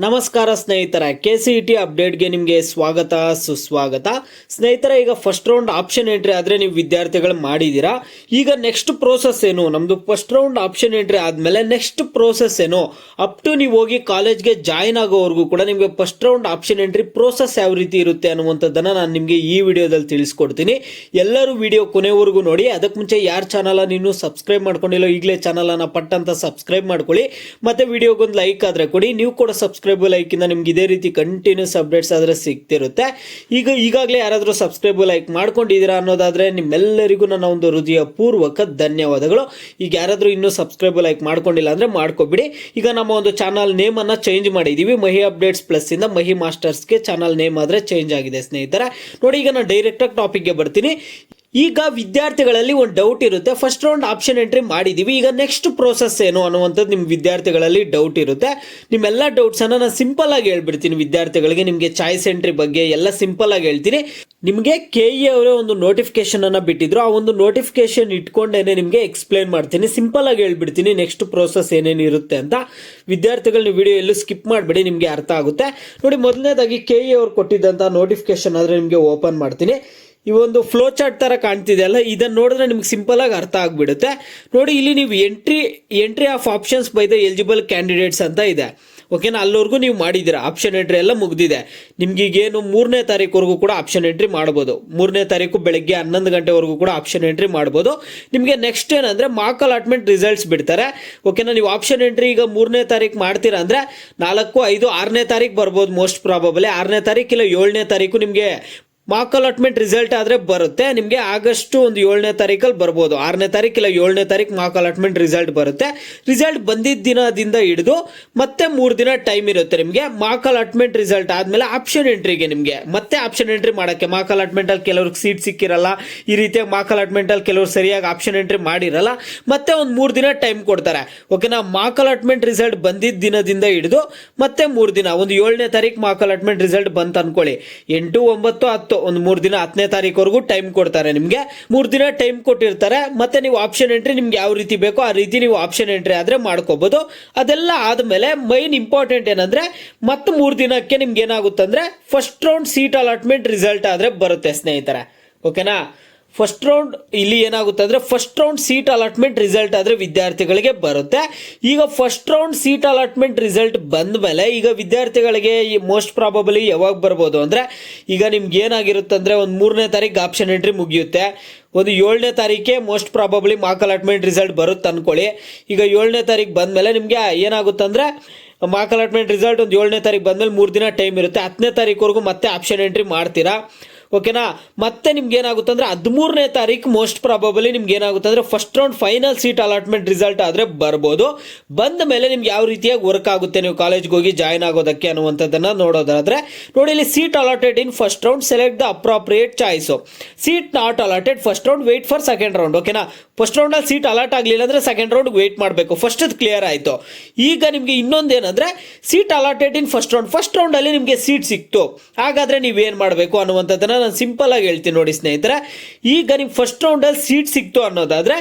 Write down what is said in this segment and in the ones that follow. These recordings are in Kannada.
ನಮಸ್ಕಾರ ಸ್ನೇಹಿತರೆ, KCET ಅಪ್ಡೇಟ್ಗೆ ನಿಮಗೆ ಸ್ವಾಗತ ಸುಸ್ವಾಗತ. ಸ್ನೇಹಿತರೆ, ಈಗ ಫಸ್ಟ್ ರೌಂಡ್ ಆಪ್ಷನ್ ಎಂಟ್ರಿ ಆದರೆ ನೀವು ವಿದ್ಯಾರ್ಥಿಗಳು ಮಾಡಿದ್ದೀರಾ. ಈಗ ನೆಕ್ಸ್ಟ್ ಪ್ರೋಸೆಸ್ ಏನು? ನಮ್ಮದು ಫಸ್ಟ್ ರೌಂಡ್ ಆಪ್ಷನ್ ಎಂಟ್ರಿ ಆದಮೇಲೆ ನೆಕ್ಸ್ಟ್ ಪ್ರೋಸೆಸ್ ಏನು? ಅಪ್ ಟು ನೀವು ಹೋಗಿ ಕಾಲೇಜ್ಗೆ ಜಾಯಿನ್ ಆಗೋವರೆಗೂ ಕೂಡ ನಿಮಗೆ first round option entry process ಯಾವ ರೀತಿ ಇರುತ್ತೆ ಅನ್ನುವಂಥದ್ದನ್ನು ನಾನು ನಿಮಗೆ ಈ ವಿಡಿಯೋದಲ್ಲಿ ತಿಳಿಸ್ಕೊಡ್ತೀನಿ. ಎಲ್ಲರೂ ವಿಡಿಯೋ ಕೊನೆವರೆಗೂ ನೋಡಿ. ಅದಕ್ಕೆ ಮುಂಚೆ ಯಾರ ಚಾನಲನ್ನು ಇನ್ನೂ ಸಬ್ಸ್ಕ್ರೈಬ್ ಮಾಡ್ಕೊಂಡಿಲ್ಲ ಈಗಲೇ ಚಾನಲನ್ನು ಪಟ್ಟಂತ ಸಬ್ಸ್ಕ್ರೈಬ್ ಮಾಡ್ಕೊಳ್ಳಿ. ಮತ್ತೆ ವಿಡಿಯೋಗೊಂದು ಲೈಕ್ ಆದರೆ ಕೊಡಿ. ನೀವು ಕೂಡ ಸಬ್ಸ್ಕ್ರೈಬ್ ಲೈಕ್ ಇಂದ ನಿಮ್ಗೆ ಇದೇ ರೀತಿ ಕಂಟಿನ್ಯೂಸ್ ಅಪ್ಡೇಟ್ಸ್ ಆದ್ರೆ ಸಿಗ್ತಿರುತ್ತೆ. ಈಗಾಗಲೇ ಯಾರಾದರೂ ಸಬ್ಸ್ಕ್ರೈಬ್ ಲೈಕ್ ಮಾಡ್ಕೊಂಡಿದ್ದೀರಾ ಅನ್ನೋದಾದ್ರೆ ನಿಮ್ಮೆಲ್ಲರಿಗೂ ನನ್ನ ಒಂದು ಹೃದಯ ಪೂರ್ವಕ ಧನ್ಯವಾದಗಳು. ಈಗ ಯಾರಾದರೂ ಇನ್ನೂ ಸಬ್ಸ್ಕ್ರೈಬ್ ಲೈಕ್ ಮಾಡ್ಕೊಂಡಿಲ್ಲ ಅಂದ್ರೆ ಮಾಡ್ಕೊಬಿಡಿ. ಈಗ ನಮ್ಮ ಒಂದು ಚಾನಲ್ ನೇಮ್ ಅನ್ನ ಚೇಂಜ್ ಮಾಡಿದೀವಿ. ಮಹಿ ಅಪ್ಡೇಟ್ಸ್ ಪ್ಲಸ್ ಇಂದ ಮಹಿ ಮಾಸ್ಟರ್ಸ್ಗೆ ಚಾನಲ್ ನೇಮ್ ಆದ್ರೆ ಚೇಂಜ್ ಆಗಿದೆ ಸ್ನೇಹಿತರೆ. ನೋಡಿ, ಈಗ ನಾನು ಡೈರೆಕ್ಟ್ ಆಗಿ ಟಾಪಿಕ್ಗೆ ಬರ್ತೀನಿ. ಈಗ ವಿದ್ಯಾರ್ಥಿಗಳಲ್ಲಿ ಒಂದು ಡೌಟ್ ಇರುತ್ತೆ. ಫಸ್ಟ್ ರೌಂಡ್ ಆಪ್ಷನ್ ಎಂಟ್ರಿ ಮಾಡಿದೀವಿ, ಈಗ ನೆಕ್ಸ್ಟ್ ಪ್ರೋಸೆಸ್ ಏನು ಅನ್ನುವಂಥದ್ದು ನಿಮ್ಮ ವಿದ್ಯಾರ್ಥಿಗಳಲ್ಲಿ ಡೌಟ್ ಇರುತ್ತೆ. ನಿಮ್ಮೆಲ್ಲ ಡೌಟ್ಸ್ ಅನ್ನ ನಾನು ಸಿಂಪಲ್ ಆಗಿ ಹೇಳ್ಬಿಡ್ತೀನಿ ವಿದ್ಯಾರ್ಥಿಗಳಿಗೆ. ನಿಮಗೆ ಚಾಯ್ಸ್ ಎಂಟ್ರಿ ಬಗ್ಗೆ ಎಲ್ಲ ಸಿಂಪಲ್ ಆಗಿ ಹೇಳ್ತೀನಿ. ನಿಮಗೆ KE ಅವರೇ ಒಂದು ನೋಟಿಫಿಕೇಶನ್ ಅನ್ನ ಬಿಟ್ಟಿದ್ರು. ಆ ಒಂದು ನೋಟಿಫಿಕೇಶನ್ ಇಟ್ಕೊಂಡೇನೆ ನಿಮಗೆ ಎಕ್ಸ್ಪ್ಲೈನ್ ಮಾಡ್ತೀನಿ. ಸಿಂಪಲ್ ಆಗಿ ಹೇಳ್ಬಿಡ್ತೀನಿ ನೆಕ್ಸ್ಟ್ ಪ್ರೋಸೆಸ್ ಏನೇನು ಇರುತ್ತೆ ಅಂತ. ವಿದ್ಯಾರ್ಥಿಗಳು ನೀವು ವಿಡಿಯೋ ಎಲ್ಲೂ ಸ್ಕಿಪ್ ಮಾಡಬೇಡಿ, ನಿಮಗೆ ಅರ್ಥ ಆಗುತ್ತೆ. ನೋಡಿ, ಮೊದಲನೇದಾಗಿ KE ಅವರು ಕೊಟ್ಟಿದ್ದಂತ ನೋಟಿಫಿಕೇಶನ್ ಆದ್ರೆ ನಿಮಗೆ ಓಪನ್ ಮಾಡ್ತೀನಿ. ಈ ಒಂದು ಫ್ಲೋ ಚಾರ್ಟ್ ತರ ಕಾಣ್ತಿದೆ ಅಲ್ಲ, ಇದನ್ನ ನೋಡಿದ್ರೆ ನಿಮ್ಗೆ ಸಿಂಪಲ್ ಆಗಿ ಅರ್ಥ ಆಗ್ಬಿಡುತ್ತೆ. ನೋಡಿ, ಇಲ್ಲಿ ನೀವು entry of options by the eligible candidates ಅಂತ ಇದೆ. ಓಕೆನಾ, ಅಲ್ಲಿವರೆಗೂ ನೀವು ಮಾಡಿದ್ದೀರಾ. ಆಪ್ಷನ್ ಎಂಟ್ರಿ ಎಲ್ಲ ಮುಗ್ದಿದೆ. ನಿಮ್ಗೆ ಈಗೇನು 3ನೇ ತಾರೀಕುವರೆಗೂ ಕೂಡ ಆಪ್ಷನ್ ಎಂಟ್ರಿ ಮಾಡ್ಬೋದು. 3ನೇ ತಾರೀಕು ಬೆಳಗ್ಗೆ 11 ಗಂಟೆವರೆಗೂ ಕೂಡ ಆಪ್ಷನ್ ಎಂಟ್ರಿ ಮಾಡ್ಬೋದು. ನಿಮಗೆ ನೆಕ್ಸ್ಟ್ ಏನಂದ್ರೆ ಮಾರ್ಕ್ ಅಲಾಟ್ಮೆಂಟ್ ರಿಸಲ್ಟ್ಸ್ ಬಿಡ್ತಾರೆ. ಓಕೆನಾ, ನೀವು ಆಪ್ಷನ್ ಎಂಟ್ರಿ ಈಗ 3ನೇ ತಾರೀಕು ಮಾಡ್ತೀರಾ ಅಂದ್ರೆ 4, 5, 6ನೇ ತಾರೀಕು ಬರ್ಬೋದು. ಮೋಸ್ಟ್ ಪ್ರಾಬಬಲಿ 6ನೇ ತಾರೀಕು ಇಲ್ಲ 7ನೇ ತಾರೀಕು ನಿಮಗೆ ಮಾರ್ಕ್ ಅಲಾಟ್ಮೆಂಟ್ ರಿಸಲ್ಟ್ ಆದ್ರೆ ಬರುತ್ತೆ. ನಿಮಗೆ ಆಗಸ್ಟ್ 7ನೇ ತಾರೀಕಲ್ಲಿ ಬರ್ಬೋದು. 6ನೇ ತಾರೀಕು ಇಲ್ಲ 7ನೇ ತಾರೀಕು ಮಾರ್ಕ್ ಅಲಾಟ್ಮೆಂಟ್ ರಿಸಲ್ಟ್ ಬರುತ್ತೆ. ರಿಸಲ್ಟ್ ಬಂದಿದ್ದ ದಿನದಿಂದ ಹಿಡಿದು ಮತ್ತೆ 3 ದಿನ ಟೈಮ್ ಇರುತ್ತೆ ನಿಮಗೆ. ಮಾರ್ಕ್ ಅಲಾಟ್ಮೆಂಟ್ ರಿಸಲ್ಟ್ ಆದ್ಮೇಲೆ ಆಪ್ಷನ್ ಎಂಟ್ರಿಗೆ ನಿಮಗೆ ಮತ್ತೆ ಆಪ್ಷನ್ ಎಂಟ್ರಿ ಮಾಡಕ್ಕೆ. ಮಾರ್ಕ್ ಅಲಾಟ್ಮೆಂಟ್ ಅಲ್ಲಿ ಕೆಲವ್ರಿಗೆ ಸೀಟ್ ಸಿಕ್ಕಿರಲ್ಲ, ಈ ರೀತಿಯಾಗಿ ಮಾರ್ಕ್ ಅಲಾಟ್ಮೆಂಟ್ ಅಲ್ಲಿ ಕೆಲವರು ಸರಿಯಾಗಿ ಆಪ್ಷನ್ ಎಂಟ್ರಿ ಮಾಡಿರಲ್ಲ, ಮತ್ತೆ ಒಂದು 3 ದಿನ ಟೈಮ್ ಕೊಡ್ತಾರೆ. ಓಕೆನಾ, ಮಾರ್ಕ್ ಅಲಾಟ್ಮೆಂಟ್ ರಿಸಲ್ಟ್ ಬಂದಿದ್ದ ದಿನದಿಂದ ಹಿಡಿದು ಮತ್ತೆ 3 ದಿನ, ಒಂದು 7ನೇ ತಾರೀಕು ಮಾರ್ಕ್ ಅಲಾಟ್ಮೆಂಟ್ ರಿಸಲ್ಟ್ ಬಂತ ಅನ್ಕೊಳ್ಳಿ, 8, 9, 10 ಒಂದು 3 ದಿನ 10ನೇ ತಾರೀಕುವರೆಗೂ ಟೈಮ್ ಕೊಡ್ತಾರೆ ನಿಮಗೆ. 3 ದಿನ ಟೈಮ್ ಕೊಟ್ಟಿರ್ತಾರೆ. ಮತ್ತೆ ನೀವು ಆಪ್ಷನ್ ಎಂಟ್ರಿ ನಿಮ್ಗೆ ಯಾವ ರೀತಿ ಬೇಕೋ ಆ ರೀತಿ ನೀವು ಆಪ್ಷನ್ ಎಂಟ್ರಿ ಆದ್ರೆ ಮಾಡ್ಕೋಬಹುದು. ಅದೆಲ್ಲ ಆದ್ಮೇಲೆ ಮೈನ್ ಇಂಪಾರ್ಟೆಂಟ್ ಏನಂದ್ರೆ ಮತ್ತೆ 3 ದಿನಕ್ಕೆ ನಿಮ್ಗೆ ಏನಾಗುತ್ತೆ ಅಂದ್ರೆ first round seat allotment result ಆದ್ರೆ ಬರುತ್ತೆ ಸ್ನೇಹಿತರೆ. ಓಕೆನಾ, ಫಸ್ಟ್ ರೌಂಡ್ ಇಲ್ಲಿ ಏನಾಗುತ್ತೆ ಅಂದ್ರೆ first round seat allotment result ಆದ್ರೆ ವಿದ್ಯಾರ್ಥಿಗಳಿಗೆ ಬರುತ್ತೆ. ಈಗ first round seat allotment result ಬಂದ ಮೇಲೆ ಈಗ ವಿದ್ಯಾರ್ಥಿಗಳಿಗೆ ಮೋಸ್ಟ್ ಪ್ರಾಬಬಲಿ ಯಾವಾಗ ಬರ್ಬೋದು ಅಂದ್ರೆ, ಈಗ ನಿಮ್ಗೆ ಏನಾಗಿರುತ್ತೆ ಅಂದ್ರೆ ಒಂದು 3ನೇ ತಾರೀಕು ಆಪ್ಷನ್ ಎಂಟ್ರಿ ಮುಗಿಯುತ್ತೆ. ಒಂದು 7ನೇ ತಾರೀಕೆ most probably mark allotment result ಬರುತ್ತೆ ಅನ್ಕೊಳ್ಳಿ. ಈಗ 7ನೇ ತಾರೀಕು ಬಂದ್ಮೇಲೆ ನಿಮ್ಗೆ ಏನಾಗುತ್ತೆ ಅಂದ್ರೆ ಮಾರ್ಕ್ ಅಲಾಟ್ಮೆಂಟ್ ರಿಸಲ್ಟ್ ಒಂದು 7ನೇ ತಾರೀಕು ಬಂದ್ಮೇಲೆ 3 ದಿನ ಟೈಮ್ ಇರುತ್ತೆ. 10ನೇ ತಾರೀಕುವರೆಗೂ ಮತ್ತೆ ಆಪ್ಷನ್ ಎಂಟ್ರಿ ಮಾಡ್ತೀರಾ. ಓಕೆನಾ, ಮತ್ತೆ ನಿಮ್ಗೆ ಏನಾಗುತ್ತೆ ಅಂದ್ರೆ 13ನೇ ತಾರೀಕು ಮೋಸ್ಟ್ ಪ್ರಾಬಬಲಿ ನಿಮ್ಗೆ ಏನಾಗುತ್ತೆ ಅಂದ್ರೆ first round final seat allotment result ಆದ್ರೆ ಬರ್ಬೋದು. ಬಂದ ಮೇಲೆ ನಿಮ್ಗೆ ಯಾವ ರೀತಿಯಾಗಿ ವರ್ಕ್ ಆಗುತ್ತೆ ನೀವು ಕಾಲೇಜ್ಗೆ ಹೋಗಿ ಜಾಯ್ನ್ ಆಗೋದಕ್ಕೆ ಅನ್ನುವಂಥದ್ದನ್ನ ನೋಡೋದಾದ್ರೆ, ನೋಡಿ ಇಲ್ಲಿ seat allotted in first round, select the appropriate choice. Seat not allotted first round, wait for second round. ಓಕೆನಾ, ಫಸ್ಟ್ ರೌಂಡ್ ಅಲ್ಲಿ ಸೀಟ್ ಅಲಾಟ್ ಆಗಲಿಲ್ಲ ಅಂದ್ರೆ ಸೆಕೆಂಡ್ ರೌಂಡ್ ವೇಟ್ ಮಾಡಬೇಕು. ಫಸ್ಟ್ ಕ್ಲಿಯರ್ ಆಯ್ತು. ಈಗ ನಿಮ್ಗೆ ಇನ್ನೊಂದೇನಂದ್ರೆ seat allotted in first round, first round ಅಲ್ಲಿ ನಿಮ್ಗೆ ಸೀಟ್ ಸಿಕ್ತು, ಹಾಗಾದ್ರೆ ನೀವೇನ್ ಮಾಡಬೇಕು ಅನ್ನುವಂಥದ್ದನ್ನ ನಾನು ಸಿಂಪಲ್ ಆಗಿ ಹೇಳ್ತೀನಿ ನೋಡಿ ಸ್ನೇಹಿತರೆ. ಈಗ ನಿಮ್ಗೆ ಫಸ್ಟ್ ರೌಂಡ್ ಅಲ್ಲಿ ಸೀಟ್ ಸಿಕ್ತು ಅನ್ನೋದಾದ್ರೆ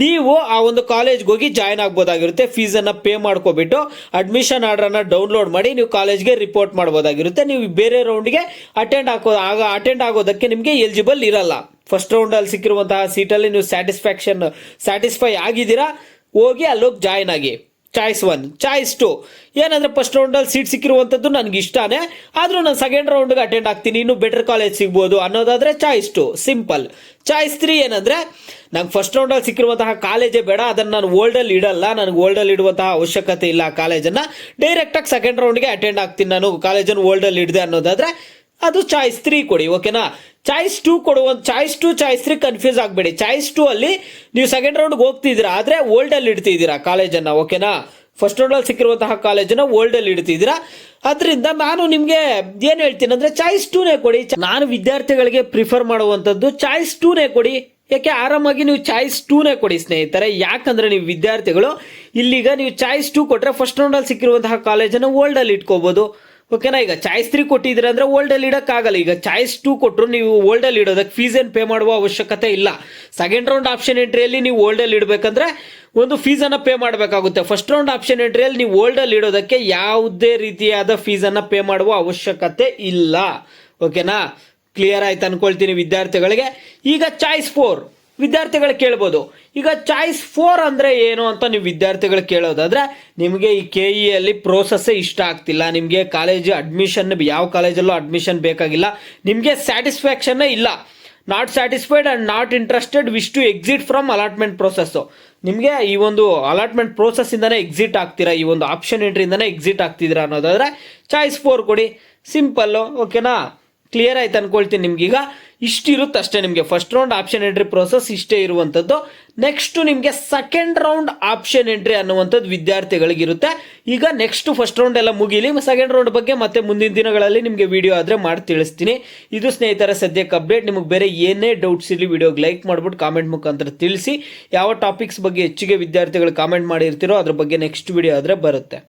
ನೀವು ಆ ಒಂದು ಕಾಲೇಜ್ಗೆ ಹೋಗಿ ಜಾಯ್ನ್ ಆಗ್ಬೋದಾಗಿರುತ್ತೆ. ಫೀಸನ್ನು ಪೇ ಮಾಡ್ಕೊಬಿಟ್ಟು ಅಡ್ಮಿಷನ್ ಆರ್ಡರ್ನ ಡೌನ್ಲೋಡ್ ಮಾಡಿ ನೀವು ಕಾಲೇಜ್ಗೆ ರಿಪೋರ್ಟ್ ಮಾಡ್ಬೋದಾಗಿರುತ್ತೆ. ನೀವು ಬೇರೆ ರೌಂಡ್ಗೆ ಅಟೆಂಡ್ ಆಗೋದಕ್ಕೆ ನಿಮಗೆ ಎಲಿಜಿಬಲ್ ಇರಲ್ಲ. ಫಸ್ಟ್ ರೌಂಡಲ್ಲಿ ಸಿಕ್ಕಿರುವಂತಹ ಸೀಟಲ್ಲಿ ನೀವು ಸ್ಯಾಟಿಸ್ಫೈ ಆಗಿದ್ದೀರಾ, ಹೋಗಿ ಅಲ್ಲೋಗಿ ಜಾಯ್ನ್ ಆಗಿ. ಚಾಯ್ಸ್ 1. ಚಾಯ್ಸ್ 2 ಏನಂದ್ರೆ ಫಸ್ಟ್ ರೌಂಡಲ್ಲಿ ಸೀಟ್ ಸಿಕ್ಕಿರುವಂಥದ್ದು ನನಗೆ ಇಷ್ಟನೇ, ಆದರೂ ನಾನು ಸೆಕೆಂಡ್ ರೌಂಡ್ಗೆ ಅಟೆಂಡ್ ಆಗ್ತೀನಿ, ಇನ್ನೂ ಬೆಟರ್ ಕಾಲೇಜ್ ಸಿಗ್ಬೋದು ಅನ್ನೋದಾದ್ರೆ ಚಾಯ್ಸ್ 2 ಸಿಂಪಲ್. ಚಾಯ್ಸ್ 3 ಏನಂದ್ರೆ ನಂಗೆ ಫಸ್ಟ್ ರೌಂಡಲ್ಲಿ ಸಿಕ್ಕಿರುವಂತಹ ಕಾಲೇಜೇ ಬೇಡ, ಅದನ್ನು ನಾನು ಓಲ್ಡಲ್ಲಿ ಇಡಲ್ಲ, ನನಗೆ ಓಲ್ಡಲ್ಲಿ ಇಡುವಂತಹ ಅವಶ್ಯಕತೆ ಇಲ್ಲ, ಆ ಕಾಲೇಜನ್ನು ಡೈರೆಕ್ಟಾಗಿ ಸೆಕೆಂಡ್ ರೌಂಡ್ಗೆ ಅಟೆಂಡ್ ಆಗ್ತೀನಿ ನಾನು, ಕಾಲೇಜನ್ನು ಓಲ್ಡಲ್ಲಿ ಇಡದೆ ಅನ್ನೋದಾದ್ರೆ ಅದು ಚಾಯ್ಸ್ 3 ಕೊಡಿ. ಓಕೆನಾ, ಚಾಯ್ಸ್ 2 ಚಾಯ್ಸ್ 2 ಚಾಯ್ಸ್ 3 ಕನ್ಫ್ಯೂಸ್ ಆಗಬೇಡಿ. ಚಾಯ್ಸ್ 2 ಅಲ್ಲಿ ನೀವು ಸೆಕೆಂಡ್ ರೌಂಡ್ಗೆ ಹೋಗ್ತಿದ್ದೀರಾ ಆದ್ರೆ ಓಲ್ಡಲ್ಲಿ ಇಡ್ತಿದ್ದೀರಾ ಕಾಲೇಜನ್ನು. ಓಕೆನಾ, ಫಸ್ಟ್ ರೌಂಡಲ್ಲಿ ಸಿಕ್ಕಿರುವಂತಹ ಕಾಲೇಜನ್ನು ಓಲ್ಡಲ್ಲಿ ಇಡ್ತಿದ್ದೀರಾ. ಅದರಿಂದ ನಾನು ನಿಮಗೆ ಏನು ಹೇಳ್ತೀನಿ ಅಂದ್ರೆ ಚಾಯ್ಸ್ 2ನೇ ಕೊಡಿ. ನಾನು ವಿದ್ಯಾರ್ಥಿಗಳಿಗೆ ಪ್ರಿಫರ್ ಮಾಡುವಂಥದ್ದು ಚಾಯ್ಸ್ 2ನೇ ಕೊಡಿ. ಯಾಕೆ, ಆರಾಮಾಗಿ ನೀವು ಚಾಯ್ಸ್ 2ನೇ ಕೊಡಿ ಸ್ನೇಹಿತರೆ. ಯಾಕಂದ್ರೆ ನೀವು ವಿದ್ಯಾರ್ಥಿಗಳು ಇಲ್ಲಿಗ ನೀವು ಚಾಯ್ಸ್ 2 ಕೊಟ್ರೆ ಫಸ್ಟ್ ರೌಂಡಲ್ಲಿ ಸಿಕ್ಕಿರುವಂತಹ ಕಾಲೇಜನ್ನು ಓಲ್ಡಲ್ಲಿ ಇಟ್ಕೋಬಹುದು. ಓಕೆನಾ. ಈಗ ಚಾಯ್ಸ್ 3 ಕೊಟ್ಟಿದ್ದೀರಾ ಅಂದ್ರೆ ಓಲ್ಡಲ್ಲಿ ಇಡೋಕ್ಕಾಗಲ್ಲ. ಈಗ ಚಾಯ್ಸ್ 2 ಕೊಟ್ಟರು ನೀವು ಓಲ್ಡಲ್ಲಿ ಇಡೋದಕ್ಕೆ ಫೀಸ್ ಏನು ಪೇ ಮಾಡುವ ಅವಶ್ಯಕತೆ ಇಲ್ಲ. ಸೆಕೆಂಡ್ ರೌಂಡ್ ಆಪ್ಷನ್ ಎಂಟ್ರಿಯಲ್ಲಿ ನೀವು ಓಲ್ಡಲ್ಲಿ ಇಡಬೇಕಂದ್ರೆ ಒಂದು ಫೀಸನ್ನು ಪೇ ಮಾಡಬೇಕಾಗುತ್ತೆ. ಫಸ್ಟ್ ರೌಂಡ್ ಆಪ್ಷನ್ ಎಂಟ್ರಿಯಲ್ಲಿ ನೀವು ಓಲ್ಡಲ್ಲಿ ಇಡೋದಕ್ಕೆ ಯಾವುದೇ ರೀತಿಯಾದ ಫೀಸನ್ನು ಪೇ ಮಾಡುವ ಅವಶ್ಯಕತೆ ಇಲ್ಲ. ಓಕೆನಾ, ಕ್ಲಿಯರ್ ಆಯ್ತು ಅನ್ಕೊಳ್ತೀನಿ ವಿದ್ಯಾರ್ಥಿಗಳಿಗೆ. ಈಗ ಚಾಯ್ಸ್ 4 ವಿದ್ಯಾರ್ಥಿಗಳು ಕೇಳ್ಬೋದು, ಈಗ ಚಾಯ್ಸ್ 4 ಅಂದರೆ ಏನು ಅಂತ ನೀವು ವಿದ್ಯಾರ್ಥಿಗಳು ಕೇಳೋದಾದ್ರೆ, ನಿಮಗೆ ಈ KE ಅಲ್ಲಿ ಪ್ರೋಸೆಸ್ಸೇ ಇಷ್ಟ ಆಗ್ತಿಲ್ಲ, ನಿಮಗೆ ಕಾಲೇಜ್ ಅಡ್ಮಿಷನ್ ಯಾವ ಕಾಲೇಜಲ್ಲೂ ಅಡ್ಮಿಷನ್ ಬೇಕಾಗಿಲ್ಲ, ನಿಮಗೆ ಸ್ಯಾಟಿಸ್ಫ್ಯಾಕ್ಷನ್ನೇ ಇಲ್ಲ, not satisfied and not interested, wish to exit from allotment process, ನಿಮಗೆ ಈ ಒಂದು ಅಲಾಟ್ಮೆಂಟ್ ಪ್ರೋಸೆಸ್ಸಿಂದನೇ ಎಕ್ಸಿಟ್ ಆಗ್ತೀರಾ, ಈ ಒಂದು ಆಪ್ಷನ್ ಎಂಟ್ರಿಯಿಂದನೇ ಎಕ್ಸಿಟ್ ಆಗ್ತಿದ್ದೀರಾ ಅನ್ನೋದಾದ್ರೆ ಚಾಯ್ಸ್ 4 ಕೊಡಿ. ಸಿಂಪಲ್ಲು. ಓಕೆನಾ, ಕ್ಲಿಯರ್ ಆಯ್ತು ಅನ್ಕೊಳ್ತೀನಿ. ನಿಮ್ಗೀಗ ಇಷ್ಟಿರುತ್ತೆ ಅಷ್ಟೇ. ನಿಮಗೆ first round option entry process ಇಷ್ಟೇ ಇರುವಂಥದ್ದು. ನೆಕ್ಸ್ಟ್ ನಿಮಗೆ ಸೆಕೆಂಡ್ ರೌಂಡ್ ಆಪ್ಷನ್ ಎಂಟ್ರಿ ಅನ್ನುವಂಥದ್ದು ವಿದ್ಯಾರ್ಥಿಗಳಿಗಿರುತ್ತೆ. ಈಗ ನೆಕ್ಸ್ಟ್ ಫಸ್ಟ್ ರೌಂಡ್ ಎಲ್ಲ ಮುಗೀಲಿ, ಸೆಕೆಂಡ್ ರೌಂಡ್ ಬಗ್ಗೆ ಮತ್ತೆ ಮುಂದಿನ ದಿನಗಳಲ್ಲಿ ನಿಮಗೆ ವಿಡಿಯೋ ಆದರೆ ಮಾಡಿ ತಿಳಿಸ್ತೀನಿ. ಇದು ಸ್ನೇಹಿತರ ಸದ್ಯಕ್ಕೆ ಅಪ್ಡೇಟ್. ನಿಮಗೆ ಬೇರೆ ಏನೇ ಡೌಟ್ಸ್ ಇರಲಿ ವಿಡಿಯೋಗೆ ಲೈಕ್ ಮಾಡಿಬಿಟ್ಟು ಕಾಮೆಂಟ್ ಮುಖಾಂತರ ತಿಳಿಸಿ. ಯಾವ ಟಾಪಿಕ್ಸ್ ಬಗ್ಗೆ ಹೆಚ್ಚಿಗೆ ವಿದ್ಯಾರ್ಥಿಗಳು ಕಾಮೆಂಟ್ ಮಾಡಿರ್ತೀರೋ ಅದ್ರ ಬಗ್ಗೆ ನೆಕ್ಸ್ಟ್ ವಿಡಿಯೋ ಆದರೆ ಬರುತ್ತೆ.